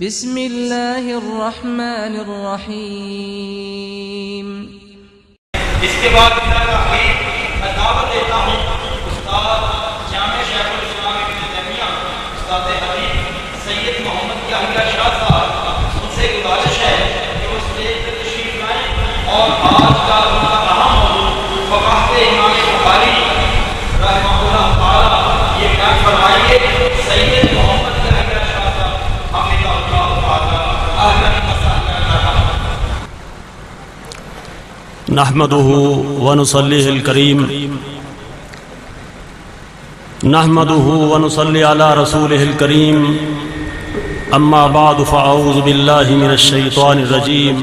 بسم اللہ الرحمن الرحیم۔ اس کے بعد میں دعوت دیتا ہوں استاد جامع شیخ الاسلام ابن تیمیہ استاد حبیب سید محمد یحییٰ شاہ صاحب، ان سے گزارش ہے کہ وہ اسٹیج پر تشریف لائیں اور آج کا ان کا اہم موضوع فقاہت امام بخاری رحمہ اللہ تعالی یہ بیان فرمائیے۔ سید محمد یحییٰ شاہ صاحب حفظہ اللہ تعالی اہلا وسہلا۔ نحمده ونصلي الكريم نحمده ونصلي على رسوله الكريم أما بعد فأعوذ بالله من الشيطان الرجيم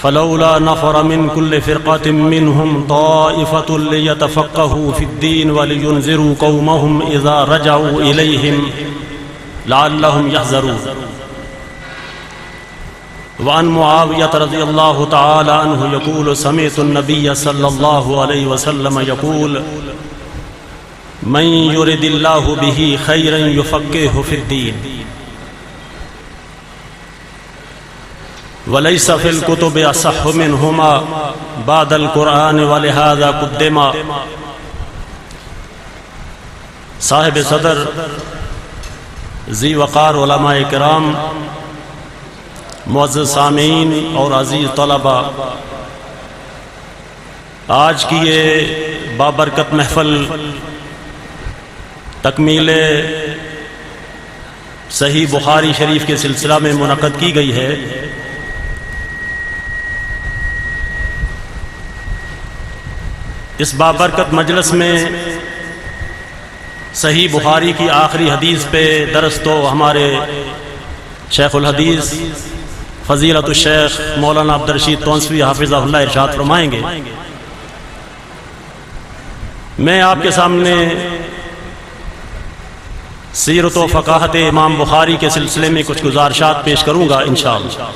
فلولا نفر من كل فرقة منهم طائفة ليتفقهوا في الدين ولينذروا قومهم إذا رجعوا إليهم لعلهم يحذرون۔ وعن معاویہ رضی اللہ تعالی عنہ یقول سمعت النبی صلی اللہ علیہ وسلم یقول من یرد اللہ به خیرا یفقهه فی الدین وليس في الكتب اصح منهما بعد القرآن ولهذا قدم۔ صاحب صدر، ذی وقار علماء کرام، معزز سامعین اور عزیز طلباء، آج کی یہ بابرکت محفل تکمیل صحیح بخاری شریف کے سلسلہ میں منعقد کی گئی ہے۔ اس بابرکت مجلس میں صحیح بخاری کی آخری حدیث پہ درس تو ہمارے شیخ الحدیث فضیلت الشیخ مولانا عبدالرشید تونسوی حافظہ اللہ ارشاد فرمائیں گے۔ میں آپ کے سامنے سیرت و فقاہت امام بخاری کے سلسلے میں کچھ گزارشات پیش کروں گا انشاءاللہ۔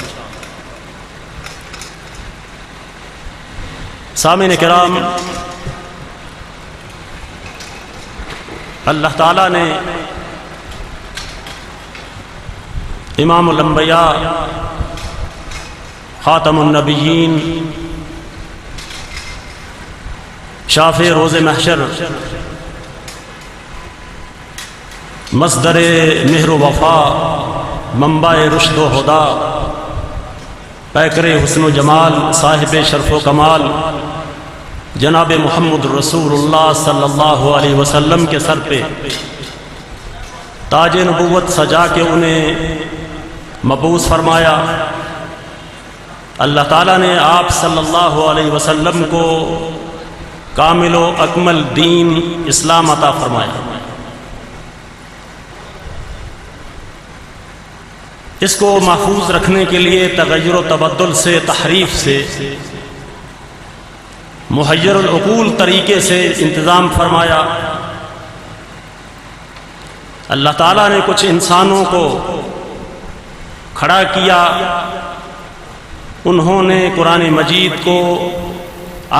سامعین کرام، اللہ تعالیٰ نے امام الانبیاء خاتم النبیین شافع روز محشر مصدر مہر و وفا منبع رشد و ہدا پیکر حسن و جمال صاحب شرف و کمال جناب محمد رسول اللہ صلی اللہ علیہ وسلم کے سر پہ تاج نبوت سجا کے انہیں مبعوث فرمایا۔ اللہ تعالیٰ نے آپ صلی اللہ علیہ وسلم کو کامل و اکمل دین اسلام عطا فرمایا۔ اس کو محفوظ رکھنے کے لیے تغیر و تبدل سے، تحریف سے، محیر العقول طریقے سے انتظام فرمایا۔ اللہ تعالیٰ نے کچھ انسانوں کو کھڑا کیا، انہوں نے قرآن مجید کو،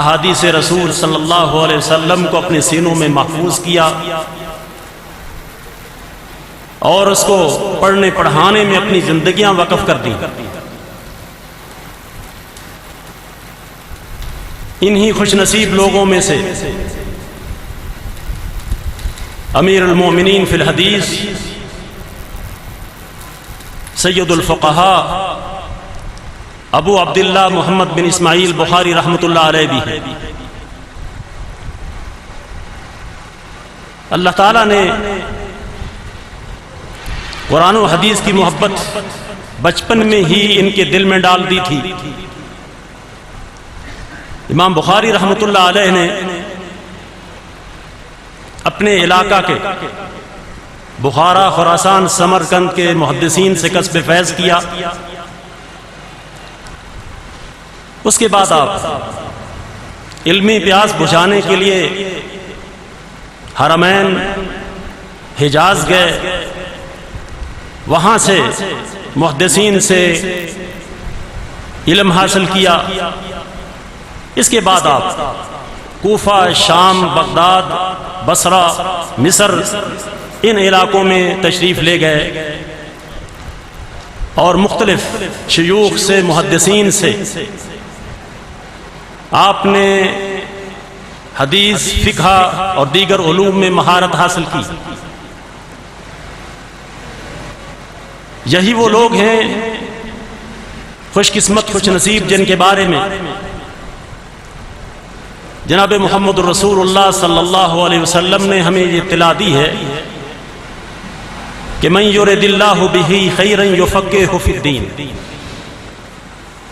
احادیث رسول صلی اللہ علیہ وسلم کو اپنے سینوں میں محفوظ کیا اور اس کو پڑھنے پڑھانے میں اپنی زندگیاں وقف کر دیں۔ انہی خوش نصیب لوگوں میں سے امیر المومنین فی الحدیث سید الفقہاء ابو عبداللہ محمد بن اسماعیل بخاری رحمۃ اللہ علیہ بھی ہے۔ اللہ تعالیٰ نے قرآن و حدیث کی محبت بچپن میں ہی ان کے دل میں ڈال دی تھی۔ امام بخاری رحمۃ اللہ علیہ نے اپنے علاقہ کے بخارا، خراسان، سمرقند کے محدثین سے کسب فیض کیا۔ اس کے بعد آپ علمی پیاس بجھانے کے لیے حرمین حجاز گئے، وہاں سے محدثین سے علم حاصل کیا۔ اس کے بعد آپ کوفہ، شام، بغداد، بصرہ، مصر ان علاقوں میں تشریف لے گئے اور مختلف شیوخ سے، محدثین سے آپ نے حدیث، فقہ اور دیگر علوم میں مہارت حاصل کی۔ یہی وہ لوگ ہیں خوش قسمت، خوش نصیب، جن کے بارے میں جناب محمد رسول اللہ صلی اللہ علیہ وسلم نے ہمیں یہ اطلاع دی ہے کہ من یرد اللہ بہ خیرا یفقہہ فی الدین،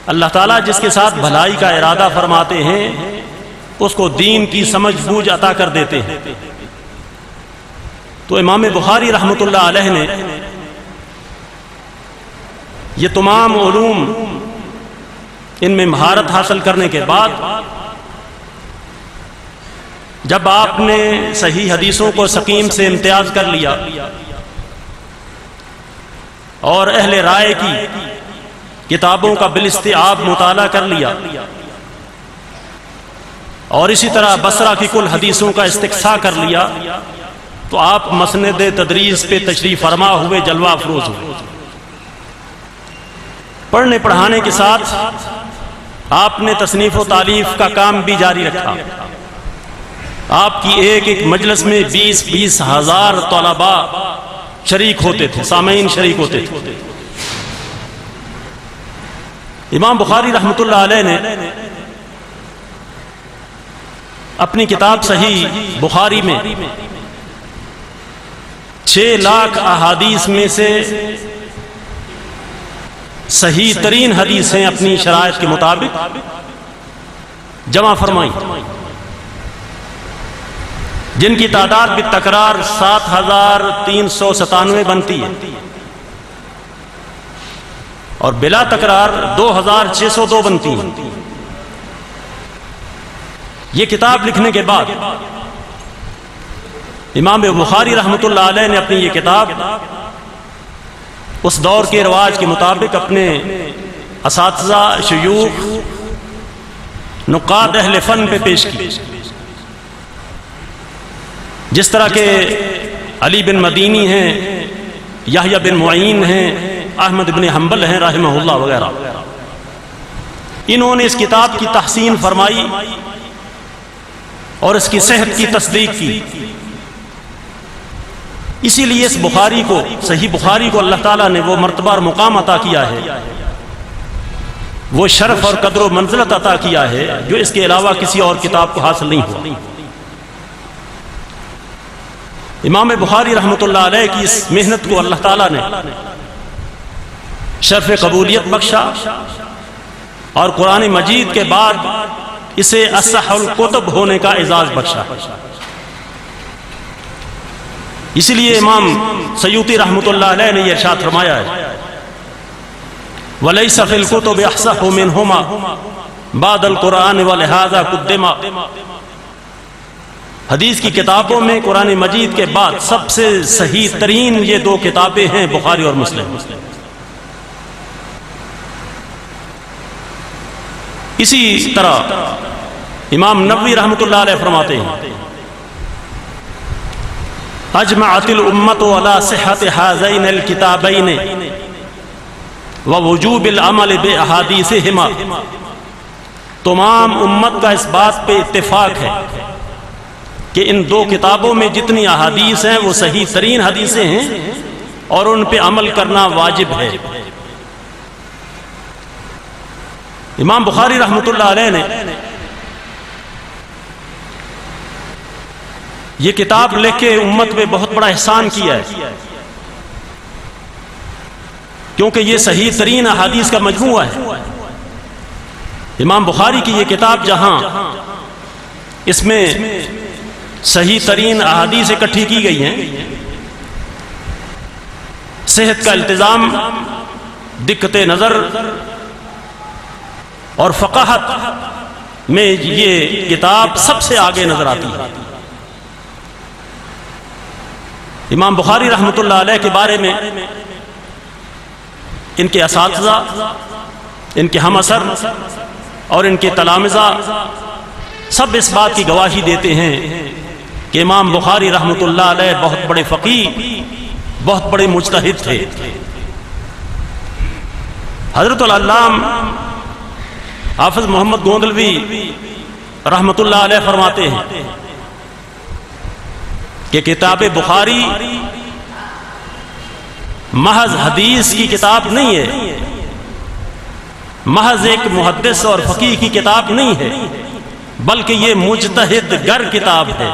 اللہ تعالیٰ جس کے ساتھ بھلائی کا ارادہ فرماتے ہیں اس کو دین کی سمجھ بوجھ عطا کر دیتے ہیں۔ تو امام بخاری رحمۃ اللہ علیہ نے یہ تمام علوم ان میں مہارت حاصل کرنے کے بعد جب آپ نے صحیح حدیثوں کو سقیم سے امتیاز کر لیا اور اہل رائے کی کتابوں کا بالاستیعاب مطالعہ کر لیا اور اسی طرح بصرہ کی کل حدیثوں کا استقصاء کر لیا، تو آپ مسند تدریس پہ تشریف فرما ہوئے، جلوہ افروز ہوئے۔ پڑھنے پڑھانے کے ساتھ آپ نے تصنیف و تالیف کا کام بھی جاری رکھا۔ آپ کی ایک ایک مجلس میں 20-20 ہزار طلباء شریک ہوتے تھے، سامعین شریک ہوتے تھے۔ امام بخاری رحمۃ اللہ علیہ نے اپنی کتاب صحیح بخاری میں 6 لاکھ احادیث میں سے صحیح ترین حدیثیں اپنی شرائط کے مطابق جمع فرمائیں، جن کی تعداد بالتکرار 7397 بنتی ہے اور بلا تکرار 2602 بنتی ہے۔ یہ کتاب لکھنے کے بعد امام بخاری رحمۃ اللہ علیہ نے اپنی یہ کتاب اس دور کے رواج کے مطابق اپنے اساتذہ، شیوخ، نقاد اہل فن پہ پیش کی، جس طرح کہ علی بن مدینی ہیں، یحییٰ بن معین ہیں، احمد بن حنبل ہیں رحمہ اللہ وغیرہ۔ انہوں نے اس کتاب کی تحسین فرمائی اور اس کی صحت کی تصدیق کی۔ اسی لیے اس بخاری کو، صحیح بخاری کو اللہ تعالیٰ نے وہ مرتبہ اور مقام عطا کیا ہے، وہ شرف اور قدر و منزلت عطا کیا ہے جو اس کے علاوہ کسی اور کتاب کو حاصل نہیں ہوا۔ امام بخاری رحمۃ اللہ علیہ کی اس محنت کو اللہ تعالیٰ نے شرف قبولیت بخشا اور قرآن مجید کے بعد اسے اصح الکتب ہونے کا اعزاز بخشا۔ اسی لیے امام سیوطی رحمۃ اللہ علیہ نے یہ ارشاد فرمایا ہے وَلَيْسَ فِي الْكُتُبِ أَحْصَحُ مِنْهُمَا بَعْدَ الْقُرْآنِ وَلِهَذَا قُدِّمَ۔ حدیث کی کتابوں میں قرآن مجید کے بعد سب سے صحیح ترین یہ 2 کتابیں ہیں، بخاری اور مسلم۔ اسی طرح امام نووی رحمۃ اللہ علیہ فرماتے ہیں اجمعت الامت علی صحت هذین الکتابین ووجوب العمل باحادیثہما۔ تمام امت کا اس بات پہ اتفاق ہے کہ ان 2 کتابوں میں جتنی احادیث ہیں وہ صحیح ترین حدیثیں ہیں اور ان پہ عمل کرنا واجب ہے۔ امام بخاری رحمۃ اللہ علیہ نے یہ کتاب لکھ کے امت پہ بہت بڑا احسان کیا ہے، کیونکہ یہ صحیح ترین احادیث کا مجموعہ ہے۔ امام بخاری کی یہ کتاب جہاں اس میں صحیح ترین احادیث اکٹھی کی گئی ہیں، صحت کا التزام، دقت نظر اور فقاہت میں یہ کتاب سب سے آگے نظر آتی ہے۔ امام بخاری رحمۃ اللہ علیہ کے بارے میں ان کے اساتذہ، ان کے ہم اثر اور ان کے تلامذہ سب اس بات کی گواہی دیتے ہیں کہ امام بخاری رحمۃ اللہ علیہ بہت بڑے فقیہ، بہت بڑے مجتہد تھے۔ حضرت العلامہ حافظ محمد گوندلوی رحمت اللہ علیہ فرماتے ہیں کہ کتاب بخاری محض حدیث کی کتاب نہیں ہے، محض ایک محدث اور فقیہ کی کتاب نہیں ہے، بلکہ یہ مجتہد گر کتاب ہے.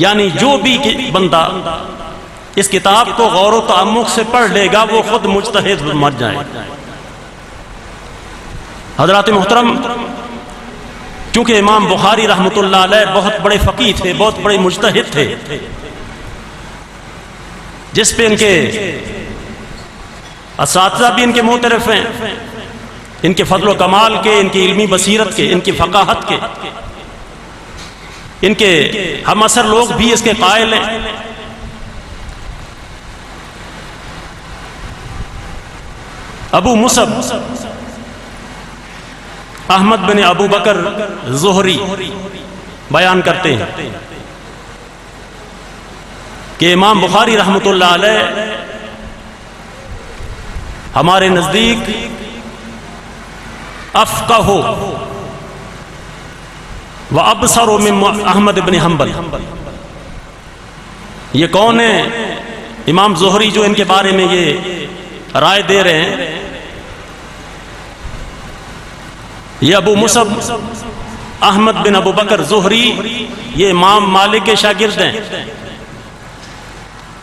یعنی جو بھی بندہ اس کتاب کو غور و تعمق سے پڑھ لے گا وہ خود مجتہد بن جائے. حضرات محترم، کیونکہ امام بخاری رحمۃ اللہ علیہ بہت بڑے فقیہ تھے، بہت بڑے مجتہد تھے، جس پہ ان کے اساتذہ بھی ان کے معترف ہیں، ان کے فضل و کمال کے، ان کی علمی بصیرت کے، ان کی فقاہت کے، ان کے ہم اثر لوگ بھی اس کے قائل ہیں. ابو مصعب احمد بن ابو بکر زہری بیان کرتے ہیں کہ امام بخاری رحمۃ اللہ علیہ ہمارے نزدیک افقہ و ابصر من احمد بن حنبل. یہ کون ہے؟ امام زہری جو ان کے بارے میں یہ رائے دے رہے ہیں، یہ ابو مصعب احمد بن ابو بکر زہری یہ امام مالک کے شاگرد ہیں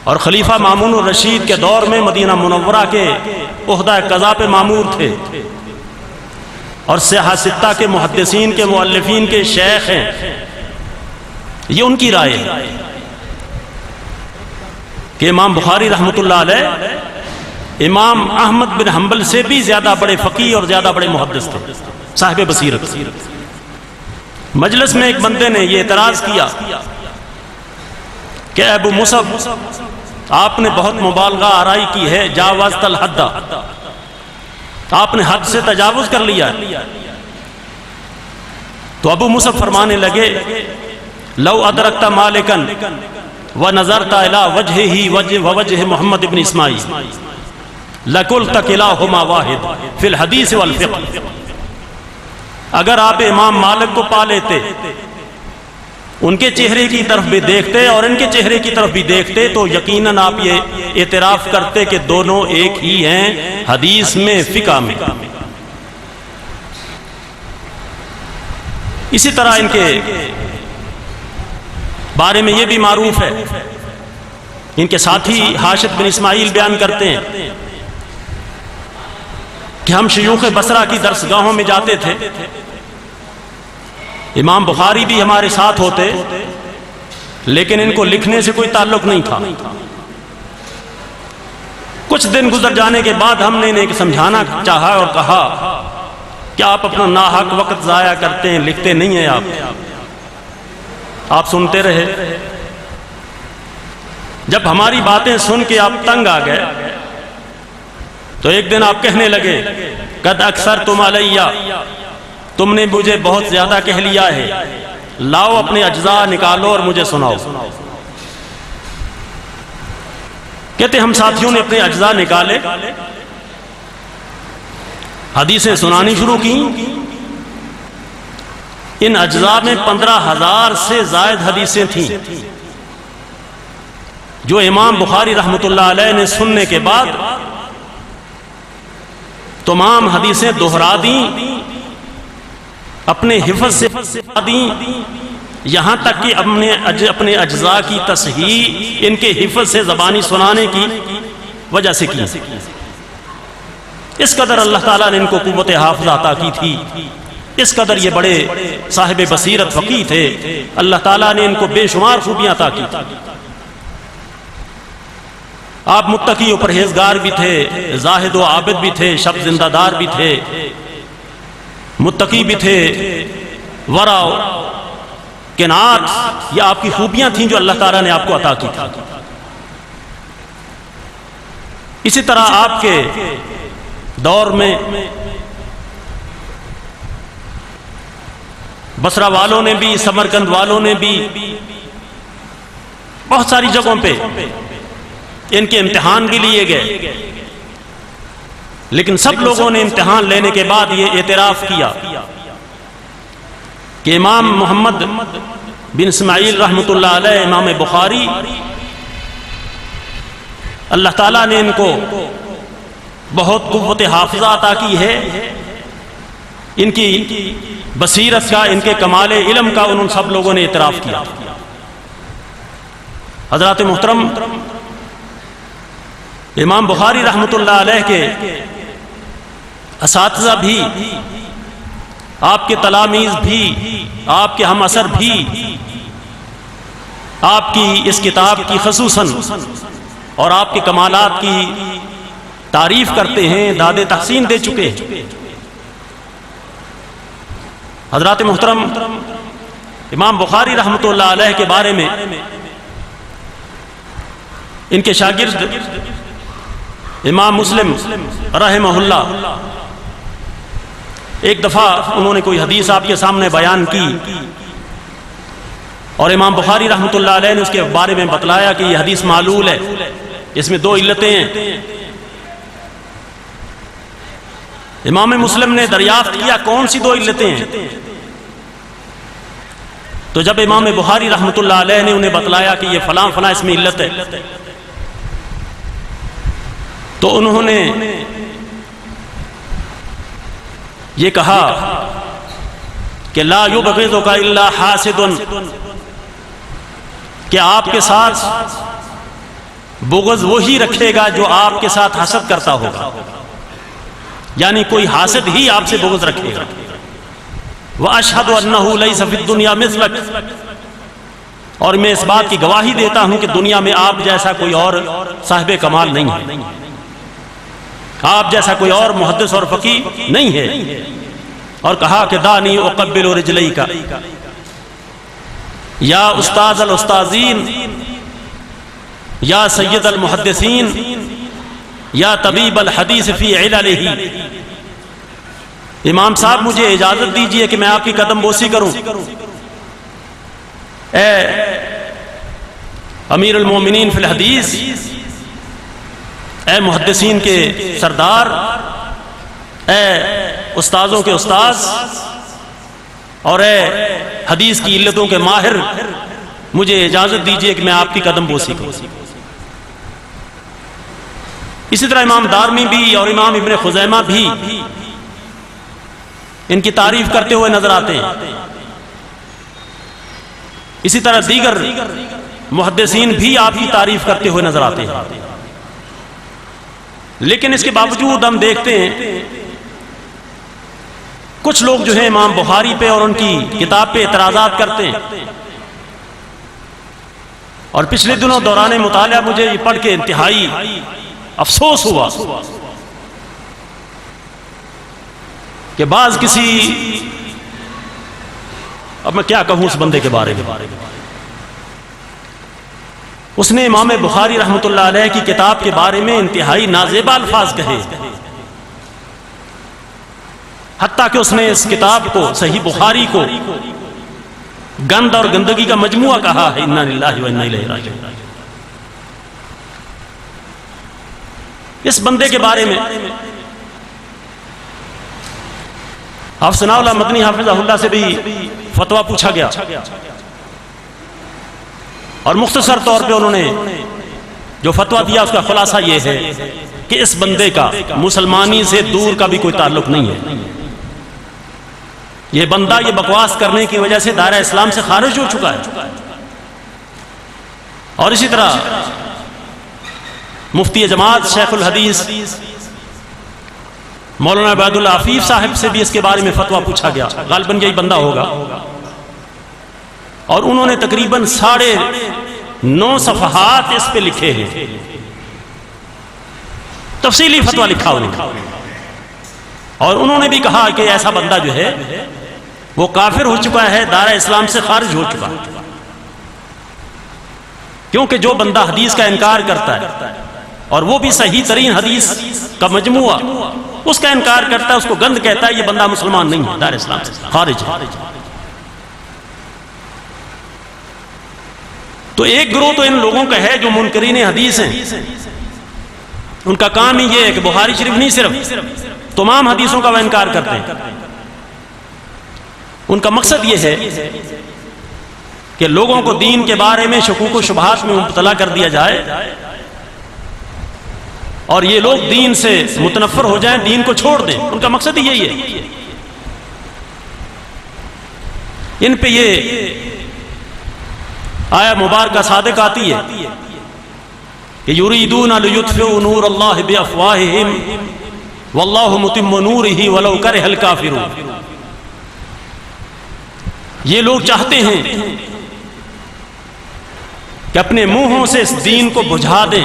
اور خلیفہ مامون الرشید کے دور میں مدینہ منورہ کے عہدہ قضا پہ مامور تھے اور سیاح ستہ کے محدثین کے مؤلفین کے شیخ ہیں. یہ ان کی رائے ہے کہ امام بخاری رحمۃ اللہ علیہ امام احمد بن حنبل سے بھی زیادہ بڑے فقیہ اور زیادہ بڑے محدث تھے، صاحب بصیرت. مجلس میں ایک بندے نے یہ اعتراض کیا کہ ابو مصعب آپ نے بہت مبالغہ آرائی کی ہے، جاوزت الحد، آپ نے حد سے تجاوز کر لیا. تو ابو مصعب فرمانے لگے لو ادرکت مالکن ونظرت الی وجہہ ووجہ محمد بن اسماعیل لقلت کلاہما واحد فی الحدیث والفقہ. اگر آپ امام مالک کو پا لیتے، ان کے چہرے کی طرف بھی دیکھتے اور ان کے چہرے کی طرف بھی دیکھتے، تو یقیناً آپ یہ اعتراف کرتے کہ دونوں ایک ہی ہیں حدیث میں، فقہ میں. اسی طرح ان کے بارے میں یہ بھی معروف ہے، ان کے ساتھی حاشد بن اسماعیل بیان کرتے ہیں کہ ہم شیوخ بصرہ کی درسگاہوں میں جاتے تھے، امام بخاری بھی ہمارے ساتھ ہوتے، لیکن ان کو لکھنے سے کوئی تعلق نہیں تھا. کچھ دن گزر جانے کے بعد ہم نے انہیں سمجھانا چاہا اور کہا کہ آپ اپنا ناحق وقت ضائع کرتے ہیں، لکھتے نہیں ہیں آپ سنتے رہے. جب ہماری باتیں سن کے آپ تنگ آ گئے تو ایک دن آپ کہنے لگے قد اکثرتم علیہ، تم نے مجھے بہت زیادہ کہہ لیا ہے، لاؤ اپنے اجزاء نکالو اور مجھے سناؤ. کہتے ہم ساتھیوں نے اپنے اجزاء نکالے، حدیثیں سنانی شروع کی. ان اجزاء میں 15,000 سے زائد حدیثیں تھیں جو امام بخاری رحمۃ اللہ علیہ نے سننے کے بعد تمام حدیثیں دہرا دیں، اپنے حفظ سے دیں، یہاں تک کہ اپنے اجزاء کی تصحیح ان کے حفظ سے زبانی سنانے کی وجہ سے کی. اس قدر اللہ تعالیٰ نے ان کو قوت حافظہ عطا کی تھی، اس قدر یہ بڑے صاحب بصیرت فقیہ تھے، اللہ تعالیٰ نے ان کو بے شمار خوبیاں عطا کی تھی. آپ متقی و پرہیزگار بھی تھے، زاہد و عابد بھی تھے، شب زندہ دار بھی تھے، متقی بھی تھے، ورع قناعت، یہ آپ کی خوبیاں تھیں جو اللہ تعالیٰ نے آپ کو عطا کی تھی. اسی طرح آپ کے دور میں بصرہ والوں نے بھی، سمرقند والوں نے بھی بہت ساری جگہوں پہ ان کے امتحان بھی لیے گئے. لیکن سب لوگوں نے امتحان لینے کے بعد یہ اعتراف کیا کہ امام محمد بن اسماعیل رحمۃ اللہ علیہ، امام بخاری، اللہ تعالیٰ نے ان کو بہت قوت حافظہ عطا کی ہے، ان کی بصیرت کا، ان کے کمال علم کا ان سب لوگوں نے اعتراف کیا۔ حضرات محترم، امام بخاری رحمۃ اللہ علیہ کے اساتذہ بھی، آپ کے تلاميذ بھی، آپ کے ہم اثر بھی آپ کی اس کتاب کی خصوصاً اور آپ کے کمالات کی تعریف کرتے ہیں، داد تحسین دے چکے ہیں۔ حضرات محترم، امام بخاری رحمۃ اللہ علیہ کے بارے میں ان کے شاگرد امام مسلم رحمہ اللہ ایک دفعہ انہوں نے کوئی حدیث آپ کے سامنے بیان کی اور امام بخاری رحمۃ اللہ علیہ نے اس کے بارے میں بتلایا کہ یہ حدیث معلول ہے، اس میں 2 علتیں ہیں۔ امام مسلم نے دریافت کیا کون سی 2 علتیں ہیں، تو جب امام بخاری رحمۃ اللہ علیہ نے انہیں بتلایا کہ یہ فلاں فلاں اس میں علت ہے، تو انہوں نے یہ کہا کہ لا یبغضک الا حاسد، کہ آپ کے ساتھ بغض وہی رکھے گا جو آپ کے ساتھ حسد کرتا ہوگا، یعنی کوئی حاسد ہی آپ سے بغض رکھے گا۔ واشہد انہ لیس فی الدنیا مثلک، اور میں اس بات کی گواہی دیتا ہوں کہ دنیا میں آپ جیسا کوئی اور صاحب کمال نہیں ہے، آپ جیسا کوئی اور محدث اور فقیہ نہیں ہے۔ اور کہا کہ دانی اقبل رجلیک یا استاذ الاستاذین یا سید المحدثین یا طبیب الحدیث فی عللہ، امام صاحب مجھے اجازت دیجئے کہ میں آپ کی قدم بوسی کروں، اے امیر المومنین فی الحدیث، اے محدثین کے سردار، اے استاذوں کے استاذ، اور اے حدیث کی علتوں کے ماہر، مجھے اجازت دیجئے کہ میں آپ کی قدم بوسی کروں۔ اسی طرح امام دارمی بھی اور امام ابن خزیمہ بھی ان کی تعریف کرتے ہوئے نظر آتے ہیں۔ اسی طرح دیگر محدثین بھی آپ کی تعریف کرتے ہوئے نظر آتے ہیں، لیکن اس کے باوجود ہم دیکھتے ہیں کچھ لوگ جو ہیں امام بخاری پہ اور ان کی کتاب پہ اعتراضات کرتے ہیں۔ اور پچھلے دنوں دوران مطالعہ مجھے یہ پڑھ کے انتہائی افسوس ہوا کہ بعض کسی، اب میں کیا کہوں اس بندے کے بارے میں، اس نے امام بخاری رحمۃ اللہ علیہ کی کتاب کے بارے میں انتہائی نازیبا الفاظ کہے، حتیٰ کہ اس نے اس کتاب کو، صحیح بخاری کو، گند اور گندگی کا مجموعہ کہا ہے۔ انا للہ و انا الیہ راجعون۔ اس بندے کے بارے میں حافظ ثناء اللہ مدنی حافظہ اللہ سے بھی فتویٰ پوچھا گیا، اور مختصر طور پہ انہوں نے جو فتویٰ دیا اس کا خلاصہ یہ ہے کہ اس بندے کا مسلمانی سے دور کا بھی کوئی تعلق نہیں ہے، یہ بندہ یہ بکواس کرنے کی وجہ سے دائرہ اسلام سے خارج ہو چکا ہے۔ اور اسی طرح مفتی جماعت شیخ الحدیث مولانا عبید اللہ عفیف صاحب سے بھی اس کے بارے میں فتویٰ پوچھا گیا، غالباً یہی بندہ ہوگا، اور انہوں نے تقریباً 9.5 صفحات اس پہ لکھے ہیں، تفصیلی فتویٰ لکھا انہوں نے، اور انہوں نے بھی کہا کہ ایسا بندہ جو ہے وہ کافر ہو چکا ہے، دائرہ اسلام سے خارج ہو چکا ہے، کیونکہ جو بندہ حدیث کا انکار کرتا ہے اور وہ بھی صحیح ترین حدیث کا مجموعہ، اس کا انکار کرتا ہے، اس کو گند کہتا ہے، یہ بندہ مسلمان نہیں ہے، دائرہ اسلام سے خارج ہے۔ تو ایک گروہ تو ان لوگوں کا ہے جو منکرین حدیث ہیں، ان کا کام ہی یہ ہے کہ بخاری شریف نہیں صرف تمام حدیثوں کا وہ انکار کرتے ہیں. ان کا مقصد یہ ہے کہ لوگوں کو دین کے بارے میں شکوک و شبہات میں مبتلا کر دیا جائے اور یہ لوگ دین سے متنفر ہو جائیں، دین کو چھوڑ دیں. ان کا مقصد ہی یہی ہے. ان پہ یہ آیا مبارکہ صادق آتی ہے کہ یریدون لیطفئوا نور اللہ بافواہہم واللہ متم نورہ ولو کرہ الکافرون. یہ لوگ چاہتے ہیں کہ اپنے منہوں سے اس دین کو بجھا دیں،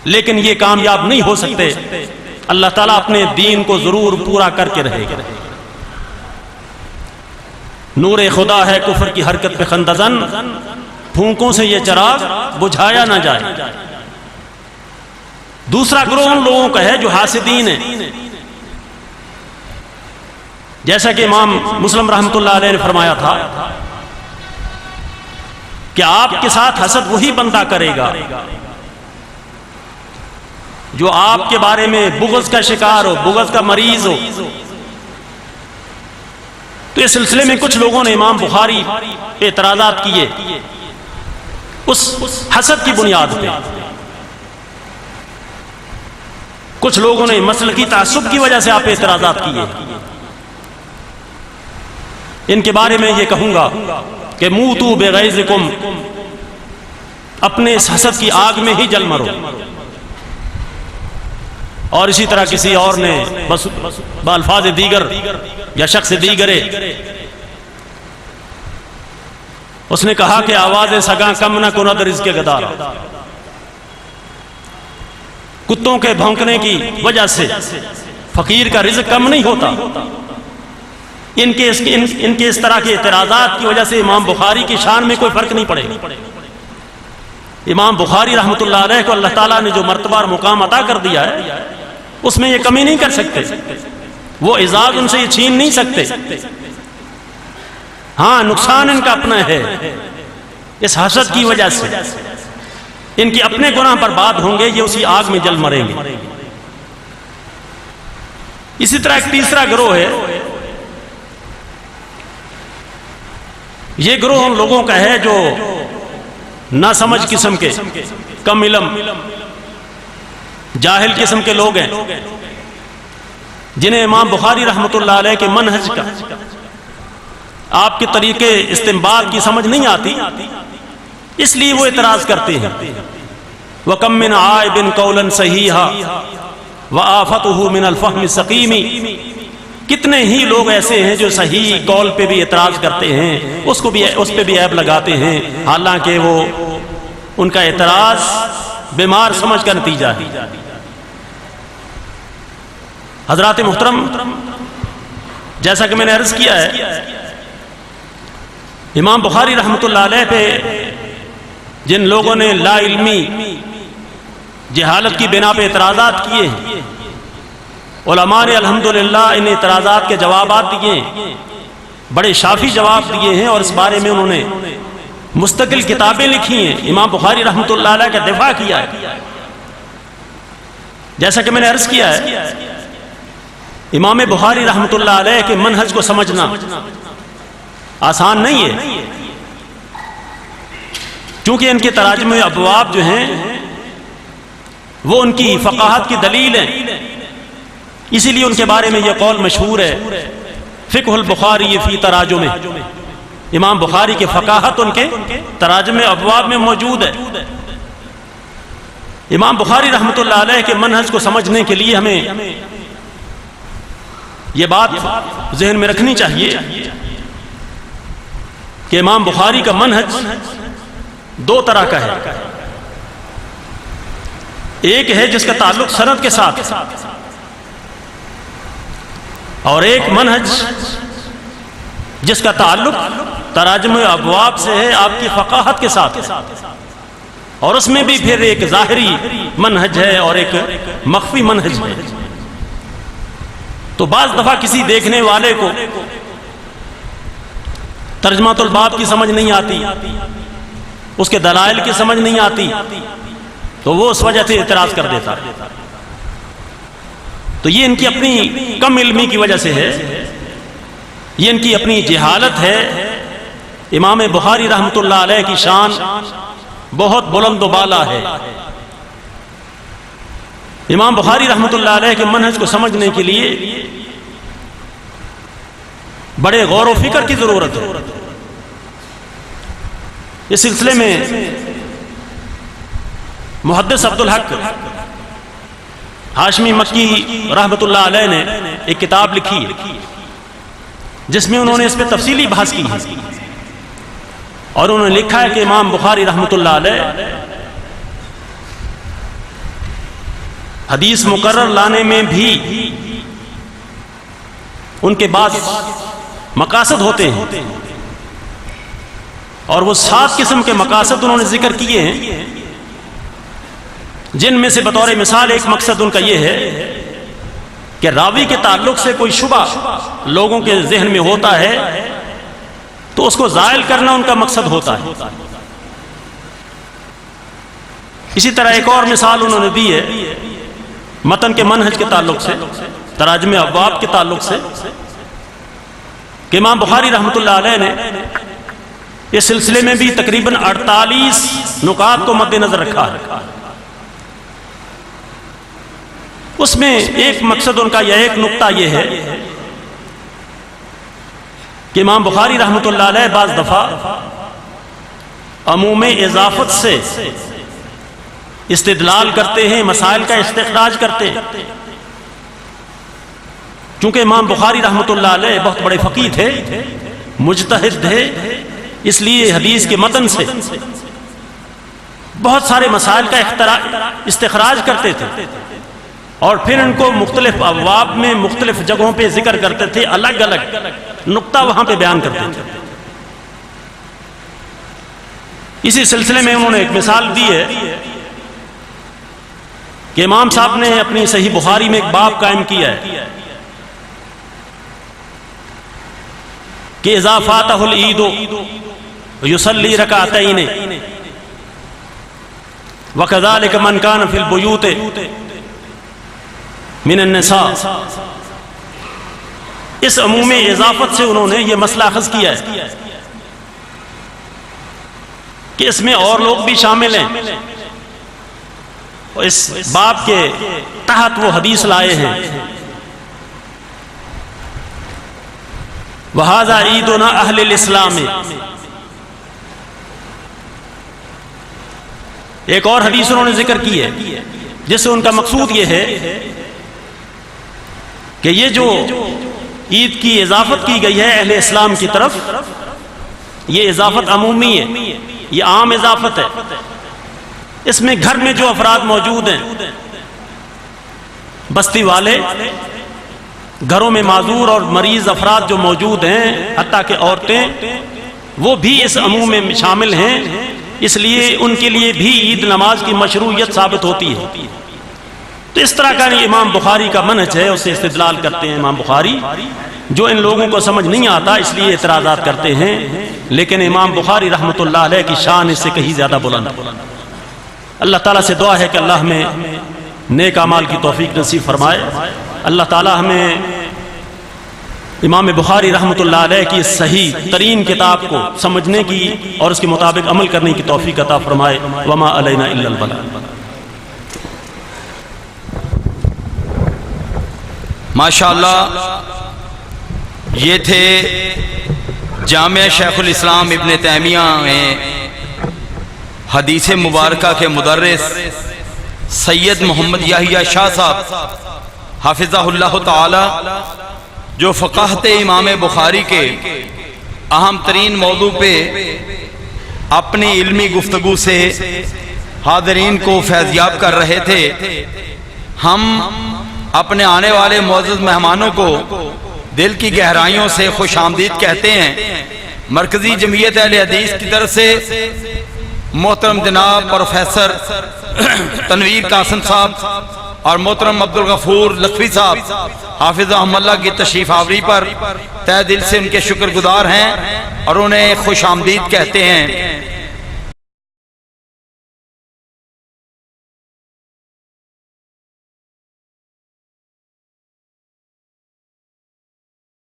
لیکن یہ کامیاب نہیں ہو سکتے. اللہ تعالیٰ اپنے دین کو ضرور پورا کر کے رہے گا. نور خدا ہے کفر کی حرکت پہ خندزن، پھونکوں سے یہ چراغ بجھایا نہ جائے. دوسرا گروہ ان لوگوں کا ہے جو حاسدین ہیں، جیسا کہ امام مسلم رحمۃ اللہ علیہ نے فرمایا تھا کہ آپ کے ساتھ حسد وہی بندہ کرے گا جو آپ کے بارے میں بغض کا شکار ہو، بغض کا مریض ہو. تو اس سلسلے میں کچھ لوگوں نے امام بخاری پہ اعتراضات کیے اس حسد کی بنیاد پہ. کچھ لوگوں نے مسلکی تعصب کی وجہ سے آپ پہ اعتراضات کیے. ان کے بارے میں یہ کہوں گا کہ موتوا بغیظکم، اپنے اس حسد کی آگ میں ہی جل مرو. اور اسی طرح کسی اور نے بالفاظ دیگر یا شخص دیگرے اس نے کہا کہ آواز سگاں کم نہ کند رزق گدارا. کتوں کے بھونکنے کی وجہ سے فقیر کا رزق کم نہیں ہوتا. ان کے اس طرح کے اعتراضات کی وجہ سے امام بخاری کی شان میں کوئی فرق نہیں پڑے. امام بخاری رحمۃ اللہ علیہ کو اللہ تعالیٰ نے جو مرتبہ اور مقام عطا کر دیا ہے اس میں یہ کمی نہیں کر سکتے. وہ اعزاز ان سے یہ چھین نہیں سکتے. ہاں نقصان ان کا اپنا ہے اس حسد کی وجہ سے. ان کے اپنے گناہ برباد ہوں گے، یہ اسی آگ میں جل مریں گے. اسی طرح ایک تیسرا گروہ ہے. یہ گروہ ان لوگوں کا ہے جو نہ سمجھ قسم کے، کم علم، جاہل قسم کے لوگ ہیں، جنہیں امام بخاری رحمۃ اللہ علیہ کے منہج کا، آپ کے طریقے استنباط کی سمجھ نہیں آتی، اس لیے وہ اعتراض کرتے ہیں. وَكَم مِّنْ عَائِبٍ قَوْلًا صَحِيحًا وَآفَتُهُ مِنَ الْفَهْمِ السَّقِيمِ. کتنے ہی لوگ ایسے ہیں جو صحیح قول پہ بھی اعتراض کرتے ہیں، اس پہ بھی عیب لگاتے ہیں، حالانکہ وہ ان کا اعتراض بیمار سمجھ کا نتیجہ ہے. حضرات محترم، جیسا کہ میں نے عرض کیا ہے، امام بخاری رحمۃ اللہ علیہ پہ جن لوگوں نے لا علمی، جہالت کی بنا پہ اعتراضات کیے ہیں، علماء نے الحمدللہ ان اعتراضات کے جوابات دیے ہیں، بڑے شافی جواب دیے ہیں، اور اس بارے میں انہوں نے مستقل کتابیں لکھی ہیں. امام بخاری رحمۃ اللہ علیہ کا دفاع کیا ہے. جیسا کہ میں نے عرض کیا ہے، امام بخاری رحمۃ اللہ علیہ کے منہج کو سمجھنا آسان نہیں ہے، کیونکہ ان کے تراجم ابواب جو ہیں وہ ان کی فقاہت کی دلیل ہیں. اسی لیے ان کے بارے میں یہ قول مشہور ہے، فقہ البخاری فی تراجم. امام بخاری کی فقاہت ان کے تراجم ابواب میں موجود ہے. امام بخاری رحمۃ اللہ علیہ کے منہج کو سمجھنے کے لیے ہمیں یہ بات ذہن میں رکھنی چاہیے کہ امام بخاری کا منہج دو طرح کا ہے. ایک ہے جس کا تعلق سند کے ساتھ، اور ایک منہج جس کا تعلق تراجم ابواب سے ہے، آپ کی فقاہت کے ساتھ، اور اس میں بھی پھر ایک ظاہری منہج ہے اور ایک مخفی منہج ہے. تو بعض دفعہ کسی دیکھنے والے کو ترجمہ الباب کی سمجھ نہیں آتی، اس کے دلائل کی سمجھ نہیں آتی، تو وہ اس وجہ سے اعتراض کر دیتا. تو یہ ان کی اپنی کم علمی کی وجہ سے ہے، یہ ان کی اپنی جہالت ہے. امام بخاری رحمۃ اللہ علیہ کی شان بہت بلند و بالا ہے. امام بخاری رحمۃ اللہ علیہ کے منہج کو سمجھنے کے لیے بڑے غور و فکر کی ضرورت ہے. اس سلسلے میں محدث عبدالحق ہاشمی مکی رحمۃ اللہ علیہ نے ایک کتاب لکھی جس میں انہوں نے اس پہ تفصیلی بحث کی ہے، اور انہوں نے لکھا ہے کہ امام بخاری رحمۃ اللہ علیہ حدیث مقرر لانے میں بھی ان کے بعض مقاصد ہوتے ہیں، اور وہ 7 قسم کے مقاصد انہوں نے ذکر کیے ہیں، جن میں سے بطور مثال ایک مقصد ان کا یہ ہے کہ راوی کے تعلق سے کوئی شبہ لوگوں کے ذہن میں ہوتا ہے تو اس کو زائل کرنا ان کا مقصد ہوتا ہے. اسی طرح ایک اور مثال انہوں نے دی ہے متن کے منہج کے تعلق سے، تراجم ابواب کے تعلق سے، کہ امام بخاری رحمۃ اللہ علیہ نے اس سلسلے میں بھی تقریباً 48 نکات کو مد نظر رکھا ہے. اس میں ایک مقصد ان کا یا ایک نقطہ یہ ہے کہ امام بخاری رحمۃ اللہ علیہ بعض دفعہ عموم اضافت سے استدلال کرتے ہیں، مسائل کا استخراج کرتے ہیں. چونکہ امام بخاری رحمۃ اللہ علیہ بہت بڑے فقیہ تھے، مجتہد تھے، اس لیے حدیث کے متن سے بہت سارے مسائل کا استخراج کرتے تھے، اور پھر ان کو مختلف ابواب میں مختلف جگہوں پہ ذکر کرتے تھے، الگ الگ نقطہ وہاں پہ بیان کرتے تھے. اسی سلسلے میں انہوں نے ایک مثال دی ہے کہ امام صاحب نے اپنی صحیح بخاری میں ایک باب قائم کیا ہے کہ اذا فاتہ العید یصلی رکعتین وکذالک من کان فی البیوت من النساء. اس عموم اضافت سے انہوں نے یہ مسئلہ اخذ کیا ہے کہ اس میں اور لوگ بھی شامل ہیں، اور اس باب کے تحت وہ حدیث لائے ہیں وَهَذَا عِيدُنَا أَهْلِ الْإِسْلَامِ. ایک اور حدیث انہوں نے ذکر کی ہے جس سے ان کا مقصود یہ ہے کہ یہ جو عید کی اضافت کی گئی ہے اہل اسلام کی طرف، یہ اضافت عمومی ہے، یہ عام اضافت ہے. اس میں گھر میں جو افراد موجود ہیں، بستی والے، گھروں میں معذور اور مریض افراد جو موجود ہیں، حتیٰ کہ عورتیں، وہ بھی اس عموم میں شامل ہیں. اس لیے ان کے لیے بھی عید نماز کی مشروعیت ثابت ہوتی ہے. تو اس طرح کا امام بخاری کا منہج ہے، اسے استدلال کرتے ہیں امام بخاری، جو ان لوگوں کو سمجھ نہیں آتا اس لیے اعتراضات کرتے ہیں. لیکن امام بخاری رحمۃ اللہ علیہ کی شان اس سے کہیں زیادہ بلند ہے. اللہ تعالیٰ سے دعا ہے کہ اللہ ہمیں نیک اعمال کی توفیق نصیب فرمائے. اللہ تعالیٰ ہمیں امام بخاری رحمۃ اللہ علیہ کی صحیح ترین کتاب کو سمجھنے کی اور اس کے مطابق عمل کرنے کی توفیق عطا فرمائے. وما علینا الا البلاغ. ماشاءاللہ، یہ تھے جامعہ شیخ الاسلام ابن تیمیہ میں حدیث مبارکہ کے مدرس سید محمد یحییٰ شاہ صاحب حافظہ اللہ تعالی، جو فقاہت امام بخاری کے اہم ترین موضوع پہ اپنی علمی گفتگو سے حاضرین کو فیضیاب کر رہے تھے. ہم اپنے آنے والے معزز مہمانوں کو دل کی گہرائیوں سے خوش آمدید کہتے ہیں. مرکزی جمعیت اہل حدیث کی طرف سے محترم جناب پروفیسر تنویر قاسم صاحب اور محترم عبدالغفور لطفی صاحب حافظہم اللہ کی تشریف آوری پر تہ دل سے ان کے شکر گزار ہیں اور انہیں خوش آمدید کہتے ہیں.